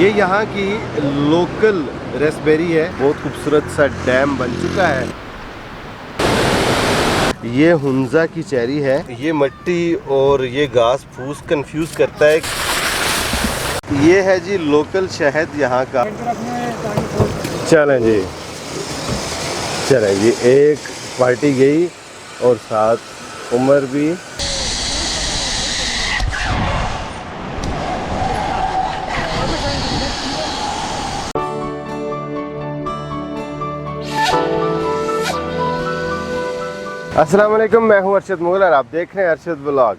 ये यहाँ की लोकल रेसबेरी है। बहुत खूबसूरत सा डैम बन चुका है। ये हुंजा की चेरी है। ये मिट्टी और ये घास फूस कंफ्यूज करता है। ये है जी लोकल शहद यहाँ का। चलें जी, चलें जी। एक पार्टी गई और साथ उमर भी। अस्सलाम वालेकुम, मैं हूं अरशद मुगल और आप देख रहे हैं अरशद व्लॉग।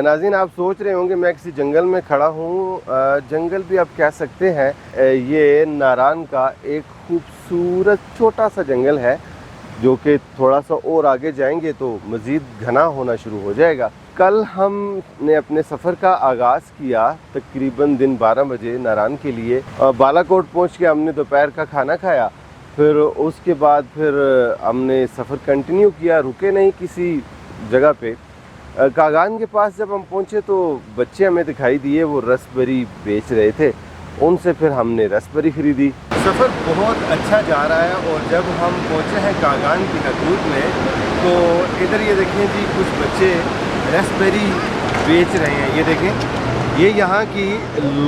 नाज़रीन, आप सोच रहे होंगे मैं किसी जंगल में खड़ा हूं। जंगल भी आप कह सकते हैं। ये नारान का एक खूबसूरत छोटा सा जंगल है जो कि थोड़ा सा और आगे जाएंगे तो मज़ीद घना होना शुरू हो जाएगा। कल हमने अपने सफ़र का आगाज़ किया तकरीबन दिन 12 बजे नारान के लिए। बालाकोट पहुँच के हमने दोपहर का खाना खाया। फिर उसके बाद फिर हमने सफ़र कंटिन्यू किया, रुके नहीं किसी जगह पे। कागान के पास जब हम पहुँचे तो बच्चे हमें दिखाई दिए, वो रसबेरी बेच रहे थे। उनसे फिर हमने रसबेरी ख़रीदी। सफ़र बहुत अच्छा जा रहा है और जब हम पहुँचे हैं कागान की हदूद में तो इधर ये देखें जी, कुछ बच्चे रसबेरी बेच रहे हैं। ये देखें, ये यहाँ की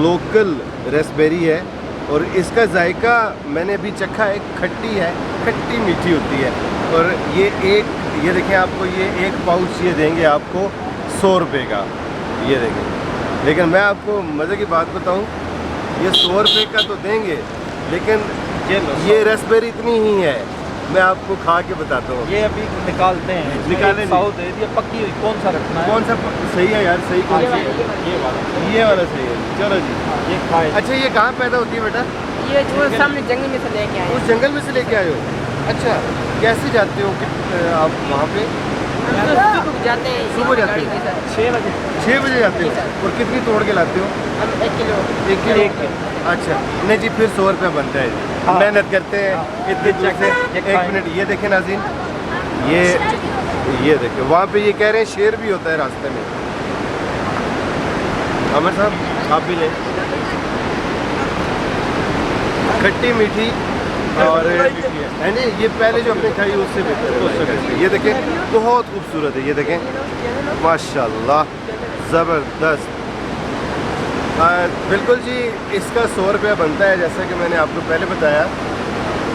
लोकल रसबेरी है और इसका जायका मैंने अभी चखा है। खट्टी है, खट्टी मीठी होती है। और ये देखें, आपको ये एक पाउच ये देंगे आपको 100 रुपये का। ये देखें, लेकिन मैं आपको मज़े की बात बताऊं, ये 100 रुपये का तो देंगे लेकिन ये रसबेरी इतनी ही है। मैं आपको खा के बताता हूँ। ये अभी निकालते हैं, निकालें। साउथ दे दिया, पक्की हुई। कौन सा रखना है? कौन सा सही है यार? सही कौन सा? ये वाला सही है। चलो जी, ये खाए। अच्छा, ये कहाँ पैदा होती है बेटा? ये जो सामने जंगल में से लेके आए। उस जंगल में से लेके आए हो? अच्छा, कैसे जाते हो आप वहाँ पे? सुबह जाते हैं। सुबह जाते हो? 6 बजे। 6 बजे जाते हो? और कितनी तोड़ के लाते हो? हम 1 किलो। 1 किलो। अच्छा, नहीं जी, फिर 100 रुपये बनता है जी। हाँ। मेहनत करते हैं इतनी दूर से। एक मिनट, ये देखें नाज़रीन, ये देखें, वहाँ पे ये कह रहे हैं शेर भी होता है रास्ते में। अमर साहब, आप भी लें। खट्टी मीठी और है नहीं, ये पहले जो अपने खाई उससे बेहतर है। ये देखें, बहुत खूबसूरत है। ये देखें, माशाल्लाह, ज़बरदस्त। बिल्कुल जी, इसका 100 रुपया बनता है। जैसा कि मैंने आपको पहले बताया,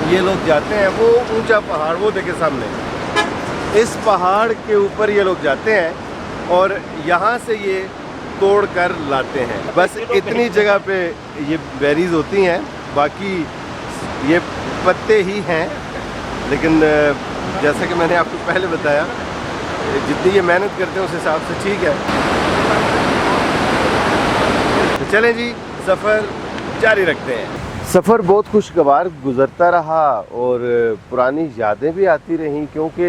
ये लोग जाते हैं वो ऊंचा पहाड़, वो देखें सामने, इस पहाड़ के ऊपर ये लोग जाते हैं और यहाँ से ये तोड़ कर लाते हैं। बस इतनी जगह पे ये बेरीज होती हैं, बाकी ये पत्ते ही हैं। लेकिन जैसा कि मैंने आपको पहले बताया, जितनी ये मेहनत करते हैं उस हिसाब से ठीक है। तो चलें जी, सफ़र जारी रखते हैं। सफ़र बहुत खुशगवार गुज़रता रहा और पुरानी यादें भी आती रहीं, क्योंकि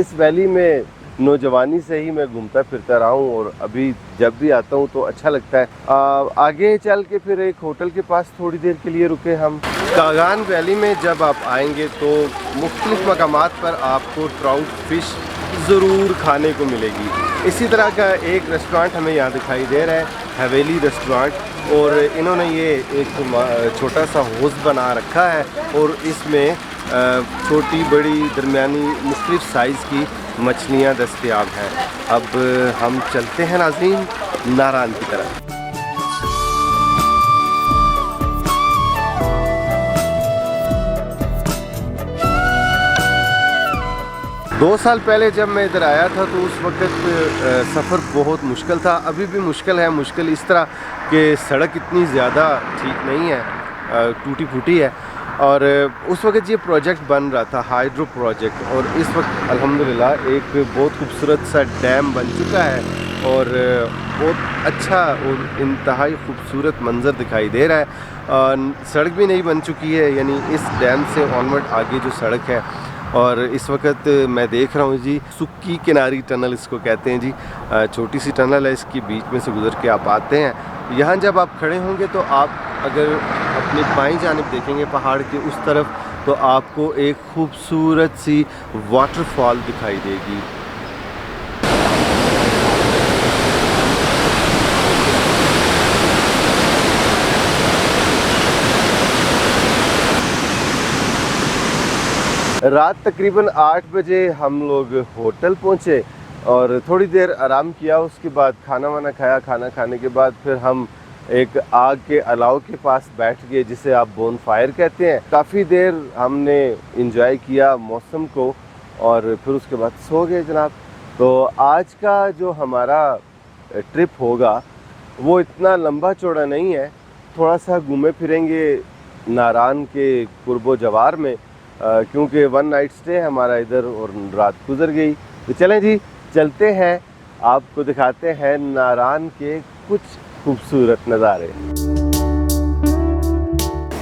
इस वैली में नौजवानी से ही मैं घूमता फिरता रहा हूँ और अभी जब भी आता हूँ तो अच्छा लगता है। आगे चल के फिर एक होटल के पास थोड़ी देर के लिए रुके हम। कागान वैली में जब आप आएंगे तो मुख्तलिफ मकामात पर आपको ट्राउट फ़िश ज़रूर खाने को मिलेगी। इसी तरह का एक रेस्टोरेंट हमें यहाँ दिखाई दे रहा है, हवेली रेस्टोरेंट, और इन्होंने ये एक छोटा सा हाउस बना रखा है और इसमें छोटी बड़ी दरमियानी मुख्तलिफ साइज़ की मछलियाँ दस्तयाब हैं। अब हम चलते हैं नाज़रीन नारान की तरफ। 2 साल पहले जब मैं इधर आया था तो उस वक्त सफ़र बहुत मुश्किल था। अभी भी मुश्किल है। मुश्किल इस तरह कि सड़क इतनी ज़्यादा ठीक नहीं है, टूटी फूटी है। और उस वक्त ये प्रोजेक्ट बन रहा था, हाइड्रो प्रोजेक्ट, और इस वक्त अल्हम्दुलिल्लाह एक बहुत खूबसूरत सा डैम बन चुका है और बहुत अच्छा और इंतहाई खूबसूरत मंज़र दिखाई दे रहा है। सड़क भी नई बन चुकी है, यानी इस डैम से ऑनवर्ड आगे जो सड़क है। और इस वक्त मैं देख रहा हूँ जी, सुक्की किनारी टनल इसको कहते हैं जी। छोटी सी टनल है, इसकी बीच में से गुज़र के आप आते हैं। यहाँ जब आप खड़े होंगे तो आप अगर अपनी बाईं जानिब देखेंगे पहाड़ के उस तरफ, तो आपको एक खूबसूरत सी वाटरफॉल दिखाई देगी। रात तकरीबन 8 बजे हम लोग होटल पहुँचे और थोड़ी देर आराम किया। उसके बाद खाना वाना खाया। खाना खाने के बाद फिर हम एक आग के अलाव के पास बैठ गए, जिसे आप बोन फायर कहते हैं। काफ़ी देर हमने इंजॉय किया मौसम को और फिर उसके बाद सो गए जनाब। तो आज का जो हमारा ट्रिप होगा वो इतना लंबा चौड़ा नहीं है, थोड़ा सा घूमे फिरेंगे नारान के कुर्बो जवार में, क्योंकि 1 नाइट स्टे हमारा इधर और रात गुजर गई। तो चलें जी, चलते हैं, आपको दिखाते हैं नारान के कुछ खूबसूरत नज़ारे।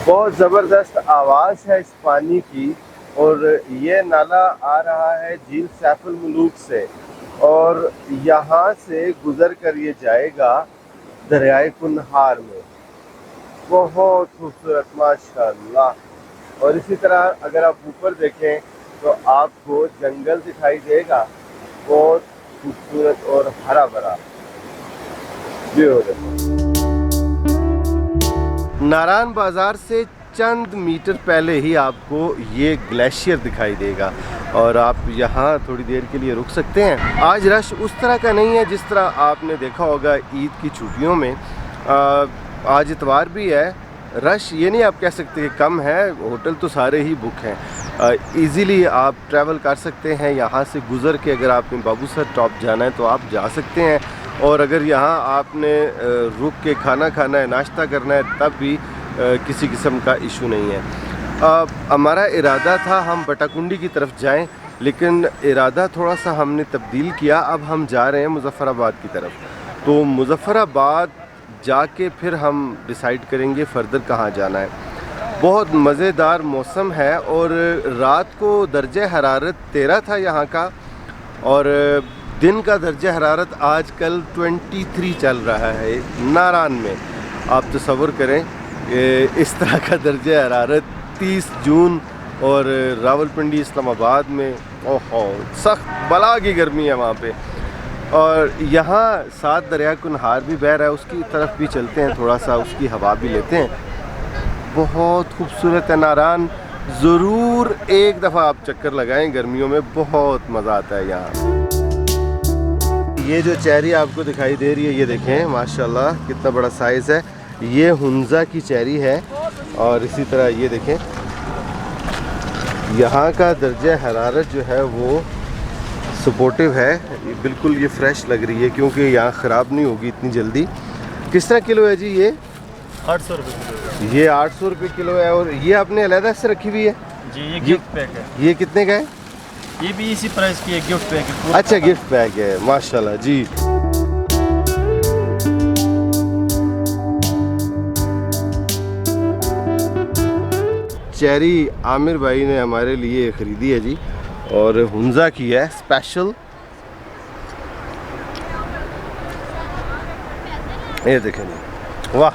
बहुत ज़बरदस्त आवाज़ है इस पानी की और ये नाला आ रहा है झील सैफुल मुलूक से और यहाँ से गुज़र कर ये जाएगा दरियाए कुन्हार में। बहुत खूबसूरत माशाअल्लाह। और इसी तरह अगर आप ऊपर देखें तो आपको जंगल दिखाई देगा, बहुत खूबसूरत और हरा भरा। नारान बाज़ार से चंद मीटर पहले ही आपको ये ग्लेशियर दिखाई देगा और आप यहाँ थोड़ी देर के लिए रुक सकते हैं। आज रश उस तरह का नहीं है जिस तरह आपने देखा होगा ईद की छुट्टियों में। आज इतवार भी है, रश ये नहीं आप कह सकते कि कम है, होटल तो सारे ही बुक हैं। इजीली आप ट्रैवल कर सकते हैं यहाँ से गुज़र के। अगर आपने बाबूसर टॉप जाना है तो आप जा सकते हैं, और अगर यहाँ आपने रुक के खाना खाना है, नाश्ता करना है, तब भी किसी किस्म का इशू नहीं है। हमारा इरादा था हम बटाकुंडी की तरफ जाएं, लेकिन इरादा थोड़ा सा हमने तब्दील किया। अब हम जा रहे हैं मुज़फ़्फ़राबाद की तरफ। तो मुज़फ़्फ़राबाद जाके फिर हम डिसाइड करेंगे फ़र्दर कहाँ जाना है। बहुत मज़ेदार मौसम है और रात को दर्जे हरारत 13 था यहाँ का और दिन का दर्जा हरारत आजकल 23 चल रहा है नारान में। आप तसव्वुर करें इस तरह का दर्जा हरारत 30 जून और रावलपिंडी इस्लामाबाद में, ओहो सख्त बला की गर्मी है वहाँ पे। और यहाँ साथ दरिया कुन्हार भी बह रहा है, उसकी तरफ भी चलते हैं, थोड़ा सा उसकी हवा भी लेते हैं। बहुत खूबसूरत है नारान, ज़रूर एक दफ़ा आप चक्कर लगाएं, गर्मियों में बहुत मज़ा आता है यहाँ। ये जो चेरी आपको दिखाई दे रही है, ये देखें माशाल्लाह कितना बड़ा साइज़ है। ये हुंजा की चेरी है और इसी तरह ये देखें यहाँ का दर्जा हरारत जो है वो सपोर्टिव है, बिल्कुल ये फ्रेश लग रही है क्योंकि यहाँ ख़राब नहीं होगी इतनी जल्दी। किस तरह किलो है जी ये? 800 रुपये किलो। ये 800 रुपये किलो है। और ये आपने अलग से रखी हुई है जी? ये गिफ्ट पैक है। ये कितने का है? ये भी इसी प्राइस की है, गिफ्ट पैक है। अच्छा गिफ्ट पैक है, माशाल्लाह जी। चेरी आमिर भाई ने हमारे लिए ख़रीदी है जी और हुंजा की है स्पेशल। ये देखें जी, वाह,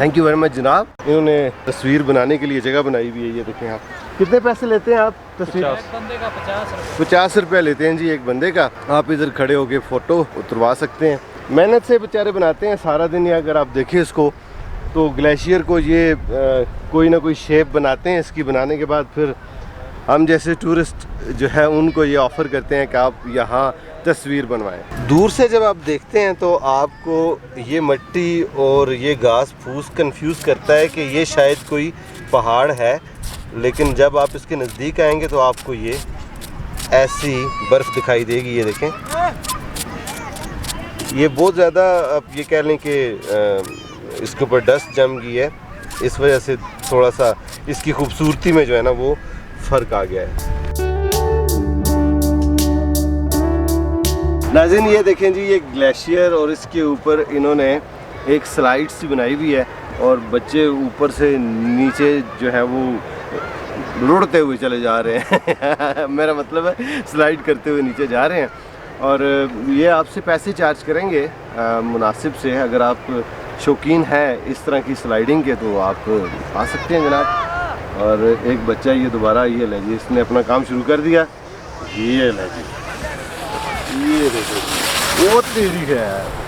थैंक यू वेरी मच जनाब। इन्होंने तस्वीर बनाने के लिए जगह बनाई हुई है। ये देखें आप। कितने पैसे लेते हैं आप तस्वीर? एक बंदे का 50 रुपये। 50 रुपये लेते हैं जी एक बंदे का। आप इधर खड़े होके फ़ोटो उतरवा सकते हैं। मेहनत से बेचारे बनाते हैं सारा दिन। या अगर आप देखें इसको तो ग्लेशियर को ये कोई ना कोई शेप बनाते हैं। इसकी बनाने के बाद फिर हम जैसे टूरिस्ट जो है उनको ये ऑफ़र करते हैं कि आप यहाँ तस्वीर बनवाएं। दूर से जब आप देखते हैं तो आपको ये मिट्टी और ये घास फूस कंफ्यूज करता है कि ये शायद कोई पहाड़ है, लेकिन जब आप इसके नज़दीक आएंगे तो आपको ये ऐसी बर्फ़ दिखाई देगी। ये देखें, ये बहुत ज़्यादा आप ये कह लें कि इसके ऊपर डस्ट जम गई है, इस वजह से थोड़ा सा इसकी खूबसूरती में जो है ना वो फ़र्क आ गया है। नाज़रीन ये देखें जी, ये ग्लेशियर और इसके ऊपर इन्होंने एक स्लाइड सी बनाई हुई है और बच्चे ऊपर से नीचे जो है वो रुड़ते हुए चले जा रहे हैं मेरा मतलब है स्लाइड करते हुए नीचे जा रहे हैं। और ये आपसे पैसे चार्ज करेंगे मुनासिब से। अगर आप शौकीन हैं इस तरह की स्लाइडिंग के तो आप आ सकते हैं जनाब। और एक बच्चा ये दोबारा ये ले जी, इसने अपना काम शुरू कर दिया। ये ले जी, ये देखो वो तेरी है।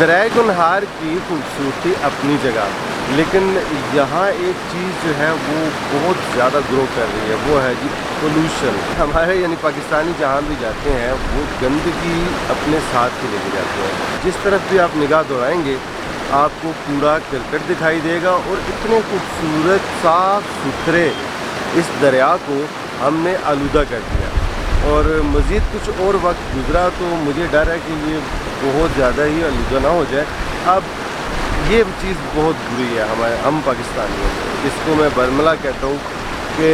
दरिया कुनहार की खूबसूरती अपनी जगह, लेकिन यहाँ एक चीज़ जो है वो बहुत ज़्यादा ग्रो कर रही है, वो है जी पोल्यूशन। हमारे यानी पाकिस्तानी जहाँ भी जाते हैं वो गंदगी अपने साथ ही लेके जाते हैं। जिस तरफ भी आप निगाह दौड़ाएंगे आपको कूड़ा करकट दिखाई देगा। और इतने खूबसूरत साफ़ सुथरे इस दरिया को हमने आलूदा कर दिया। और मज़ीद कुछ और वक्त गुजरा तो मुझे डर है कि ये बहुत ज़्यादा ही आलूदा ना हो जाए। अब ये चीज़ बहुत बुरी है हम पाकिस्तानियों में, इसको मैं बरमला कहता हूँ कि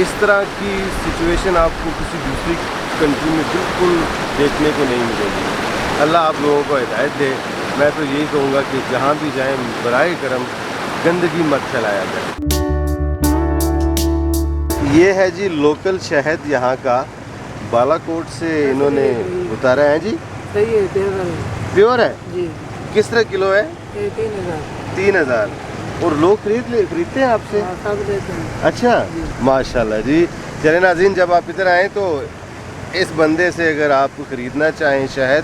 इस तरह की सिचुएशन आपको किसी दूसरी कंट्री में बिल्कुल देखने को नहीं मिलेगी। अल्लाह आप लोगों को हिदायत दे। मैं तो यही कहूँगा कि जहाँ भी जाएँ बराए करम गंदगी मत फैलाया जाए। ये है जी लोकल शहद यहाँ का, बालाकोट से इन्होंने उतारा है जी। सही है, प्योर है जी। किस तरह किलो है? 3000। 3000। और लोग खरीदते हैं आपसे? सब लेते हैं। अच्छा, माशाल्लाह जी। चले नाज़रीन, जब आप इधर आएँ तो इस बंदे से अगर आप ख़रीदना चाहें शहद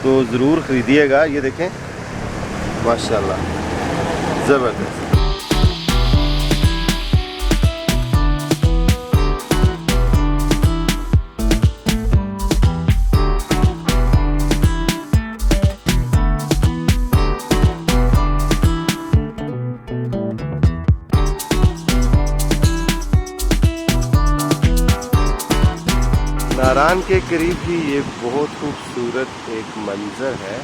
तो ज़रूर ख़रीदिएगा। ये देखें माशाल्लाह ज़बरदस्त। नारान के करीब ही ये बहुत खूबसूरत एक मंज़र है।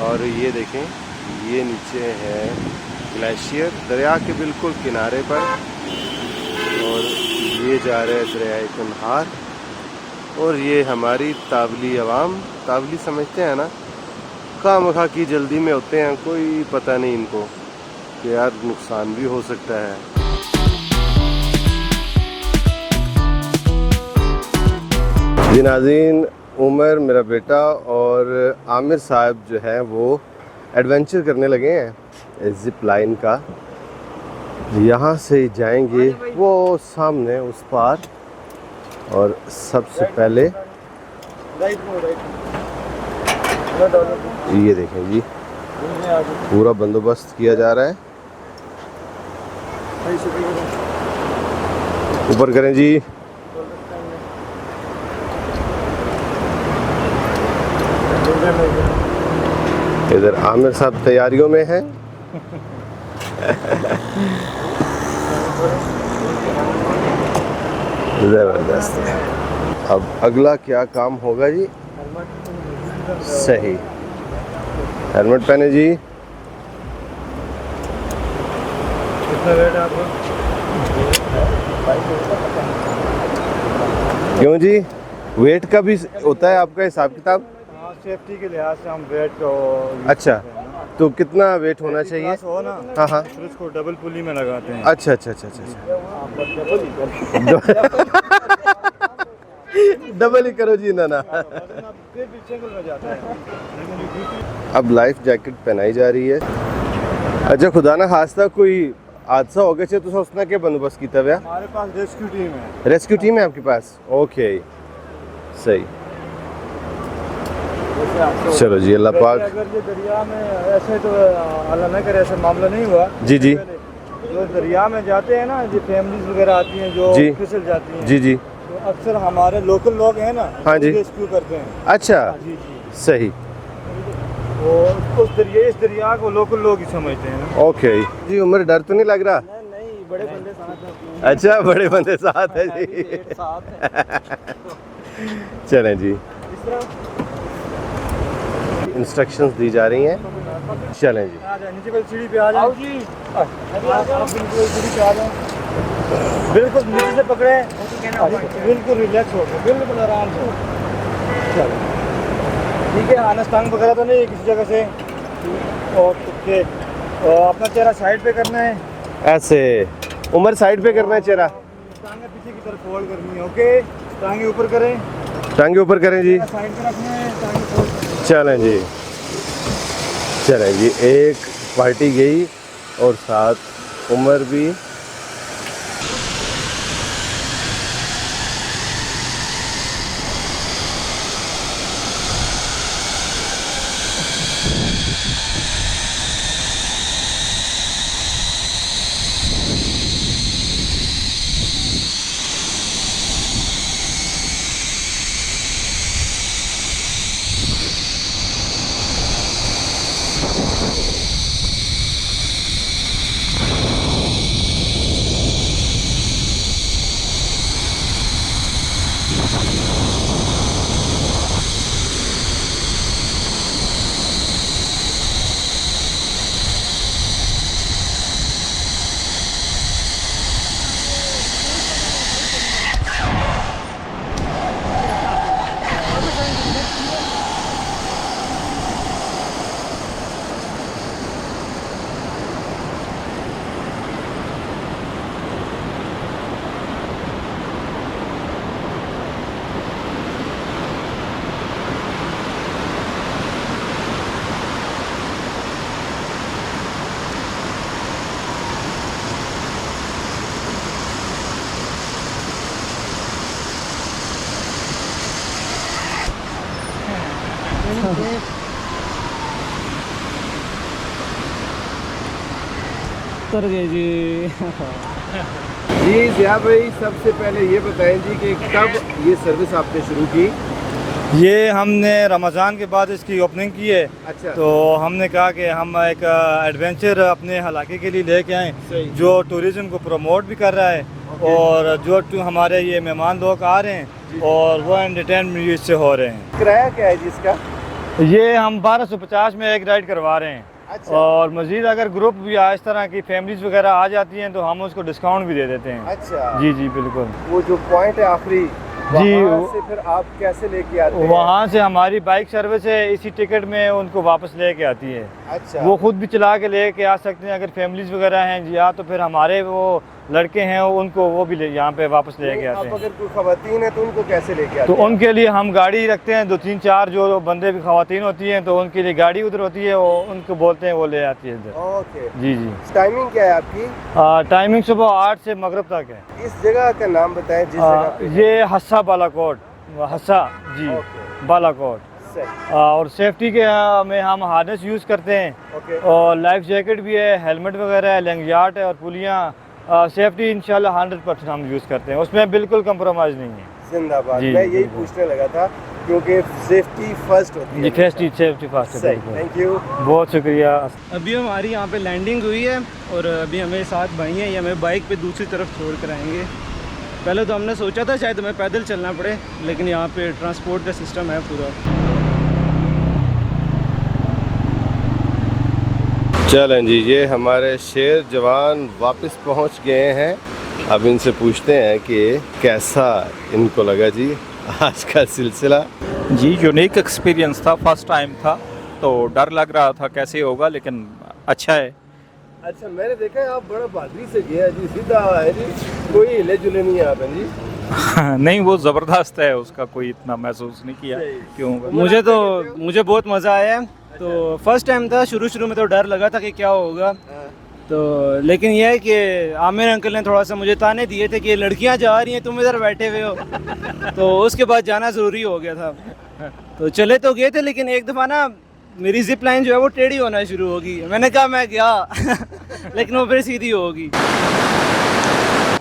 और ये देखें, ये नीचे है ग्लेशियर दरिया के बिल्कुल किनारे पर, और ये जा रहे हैं दरिया कुनहार। और ये हमारी तावली अवाम, तावली समझते हैं ना, खामखा की जल्दी में होते हैं, कोई पता नहीं इनको कि यार नुकसान भी हो सकता है। जी नाज़रीन, उमर मेरा बेटा और आमिर साहब जो है वो एडवेंचर करने लगे हैं ज़िप लाइन का। यहाँ से जाएंगे वो सामने उस पार, और सबसे पहले ये देखें जी, पूरा बंदोबस्त किया जा रहा है। ऊपर करें जी। इधर आमिर साहब तैयारियों में हैं। ज़बरदस्त। अब अगला क्या काम होगा जी? सही, हेलमेट पहने जी। कितना रेट है आपका? क्यों जी, वेट का भी होता है आपका हिसाब किताब? हाँ, सेफ्टी के लिहाज से हम वेट को अच्छा, तो कितना वेट होना चाहिए? हो ना, हाँ हाँ, फिर उसको डबल पुली में लगाते हैं। अच्छा अच्छा अच्छा अच्छा, डबल ही करो जी ना। अब लाइफ जैकेट पहनाई जा रही है। अच्छा, खुदा ना खास्ता कोई हादसा हो गया तो उसने क्या बंदोबस्त किया हुआ? हमारे पास रेस्क्यू टीम है। रेस्क्यू टीम है आपके पास? ओके, सही। चलो जी, अल्लाह पाक। अगर ये दरिया में ऐसे तो अल्लाह न करे ऐसा मामला नहीं हुआ जी जी। जो दरिया में जाते हैं ना, जो फैमिलीज वगैरह आती हैं जो जी। फिसल जाती हैं, जी जी। तो अक्सर हमारे लोकल लोग हैं ना, हाँ जी, रेस्क्यू करते हैं। अच्छा जी जी, सही। वो इस दरिया को लोकल लोग ही समझते हैं ना। ओके जी। उमर, डर तो नहीं लग रहा? नहीं, बड़े बंदे साथ हैं। अच्छा, बड़े बंदे साथ है जी। चलें जी, इंस्ट्रक्शंस दी जा रही हैं। चलें जी। नीचे वाली सीढ़ी पे आ जाओ जी। सीढ़ी पे आ जाओ, बिल्कुल नीचे से पकड़े, बिल्कुल रिलैक्स हो गए, बिल्कुल आराम से। चलो ठीक है, आना टांग वगैरह तो नहीं किसी जगह से। और अपना चेहरा साइड पे करना है ऐसे। उमर, साइड पे करना है चेहरा, टांगे पीछे की तरफ फोल्ड करनी है। ओके, टांगे ऊपर करें, टांगे ऊपर करें जी। साइड पे रखना है, टांगे फोल्ड करें। चलें जी, चलें जी। एक पार्टी गई और साथ उमर भी। उतर गए जी। जी ज़िया भाई, सबसे पहले ये बताएं जी कि कब ये सर्विस आपने शुरू की? ये हमने रमज़ान के बाद इसकी ओपनिंग की है। अच्छा। तो हमने कहा कि हम एक एडवेंचर अपने इलाके के लिए लेके आएँ सही। जो टूरिज़्म को प्रमोट भी कर रहा है और जो हमारे ये मेहमान लोग आ रहे हैं और वो एंटरटेनमेंट इससे हो रहे हैं। किराया क्या है जी इसका? ये हम 1250 में एक राइड करवा रहे हैं। अच्छा। और मज़ीद अगर ग्रुप भी इस तरह की फैमिलीज वगैरह आ जाती हैं तो हम उसको डिस्काउंट भी दे देते हैं। अच्छा जी जी बिल्कुल। वो जो पॉइंट है आखिरी, जी, वहाँ से फिर आप कैसे लेके आते हैं? वहाँ से हमारी बाइक सर्विस है, इसी टिकट में उनको वापस लेके आती है। अच्छा। वो खुद भी चला के लेके आ सकते हैं अगर फैमिलीज वगैरह हैं या तो फिर हमारे वो लड़के हैं उनको वो भी यहाँ पे वापस लेके नहीं, आते अब हैं। अगर कोई खवातीन है तो उनको कैसे लेके आते तो हैं? उनके लिए हम गाड़ी रखते हैं, 2-3-4 जो बंदे भी खवातीन होती हैं तो उनके लिए गाड़ी उधर होती है, वो उनको बोलते हैं वो ले आती है इधर। ओके। जी जी। टाइमिंग क्या है आपकी? टाइमिंग सुबह 8 से मगरब तक है। इस जगह का नाम बताएं जिस जगह पे है। ये हस्सा बालाकोट, हस्सा जी ओके। बालाकोट। सही। और सेफ्टी के में हम हार्नेस यूज़ करते हैं ओके। और लाइफ जैकेट भी है, हेलमेट वगैरह है, लैंगजार्ट है और पुलियाँ। सेफ्टी इंशाल्लाह 100% हम यूज़ करते हैं, उसमें बिल्कुल कंप्रोमाइज़ नहीं है। जिंदाबाद। जी, मैं यही बिल्कुल। पूछने लगा था क्योंकि सेफ्टी फर्स्ट होती है। जी सेफ्टी फर्स्ट है। सही। बिल्कुल। Thank you. बहुत शुक्रिया। अभी हमारी यहाँ पे लैंडिंग हुई है और अभी हमें 7 भाई हैं, ये हमें बाइक पे दूसरी तरफ छोड़ कर आएंगे। पहले तो हमने सोचा था शायद हमें पैदल चलना पड़े, लेकिन यहाँ पे ट्रांसपोर्ट का सिस्टम है पूरा। चलें जी, ये हमारे शेर जवान वापस पहुंच गए हैं। अब इनसे पूछते हैं कि कैसा इनको लगा जी आज का सिलसिला। जी यूनिक एक्सपीरियंस था, फर्स्ट टाइम था तो डर लग रहा था कैसे होगा, लेकिन अच्छा है। अच्छा, मैंने देखा है आप बड़ा बहादुरी से गया जी, सीधा है जी, कोई हिले जुले नहीं है आप हैं जी। नहीं वो ज़बरदस्त है, उसका कोई इतना महसूस नहीं किया क्यों। मुझे बहुत मज़ा आया। तो फर्स्ट टाइम था, शुरू में तो डर लगा था कि क्या होगा, तो लेकिन यह है कि आमिर अंकल ने थोड़ा सा मुझे ताने दिए थे कि लड़कियां जा रही हैं तुम इधर बैठे हुए हो, तो उसके बाद जाना ज़रूरी हो गया था। तो चले तो गए थे, लेकिन एक दफ़ा ना मेरी जिप लाइन जो है वो टेढ़ी होना शुरू होगी। मैंने कहा मैं गया लेकिन वो फिर सीधी होगी।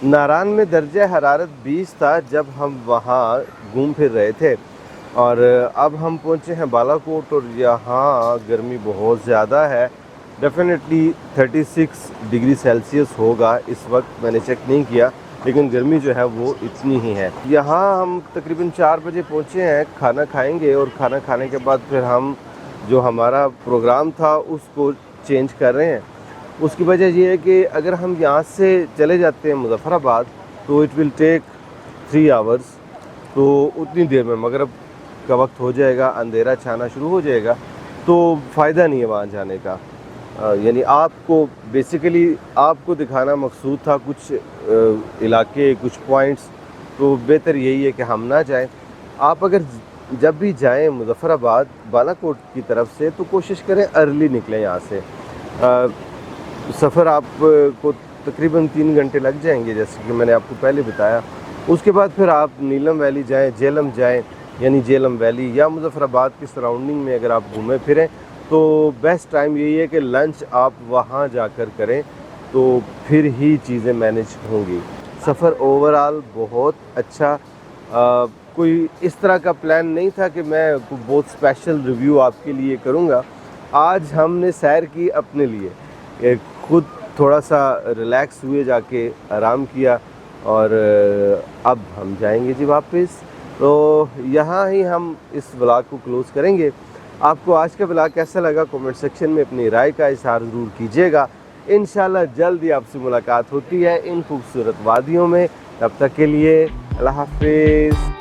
नारान में दर्जा हरारत 20 था जब हम वहाँ घूम फिर रहे थे, और अब हम पहुँचे हैं बालाकोट और यहाँ गर्मी बहुत ज़्यादा है। डेफिनेटली 36 डिग्री सेल्सियस होगा इस वक्त, मैंने चेक नहीं किया, लेकिन गर्मी जो है वो इतनी ही है। यहाँ हम तकरीबन 4 बजे पहुँचे हैं, खाना खाएंगे और खाना खाने के बाद फिर हम जो हमारा प्रोग्राम था उसको चेंज कर रहे हैं। उसकी वजह ये है कि अगर हम यहाँ से चले जाते हैं मुज़फ़्फ़राबाद तो इट विल टेक 3 आवर्स, तो उतनी देर में मगरिब का वक्त हो जाएगा, अंधेरा छाना शुरू हो जाएगा, तो फ़ायदा नहीं है वहाँ जाने का। यानी आपको बेसिकली आपको दिखाना मकसूद था कुछ इलाके, कुछ पॉइंट्स, तो बेहतर यही है कि हम ना जाएं। आप अगर जब भी जाएं मुज़फ़्फ़राबाद बालाकोट की तरफ से तो कोशिश करें अर्ली निकलें यहाँ से। सफ़र आपको तकरीबन 3 घंटे लग जाएंगे जैसे कि मैंने आपको पहले बताया। उसके बाद फिर आप नीलम वैली जाएं, जेलम जाएं, यानी जेलम वैली या मुज़फ़्फ़राबाद की सराउंडिंग में अगर आप घूमें फिरें तो बेस्ट टाइम यही है कि लंच आप वहाँ जाकर करें, तो फिर ही चीज़ें मैनेज होंगी। सफ़र ओवरऑल बहुत अच्छा। कोई इस तरह का प्लान नहीं था कि मैं बहुत स्पेशल रिव्यू आपके लिए करूँगा। आज हमने सैर की अपने लिए, खुद थोड़ा सा रिलैक्स हुए, जाके आराम किया, और अब हम जाएंगे जी वापस। तो यहाँ ही हम इस व्लॉग को क्लोज़ करेंगे। आपको आज का व्लॉग कैसा लगा कमेंट सेक्शन में अपनी राय का इज़हार ज़रूर कीजिएगा। इंशाल्लाह जल्द ही आपसे मुलाकात होती है इन खूबसूरत वादियों में। तब तक के लिए अल्लाह हाफ़िज़।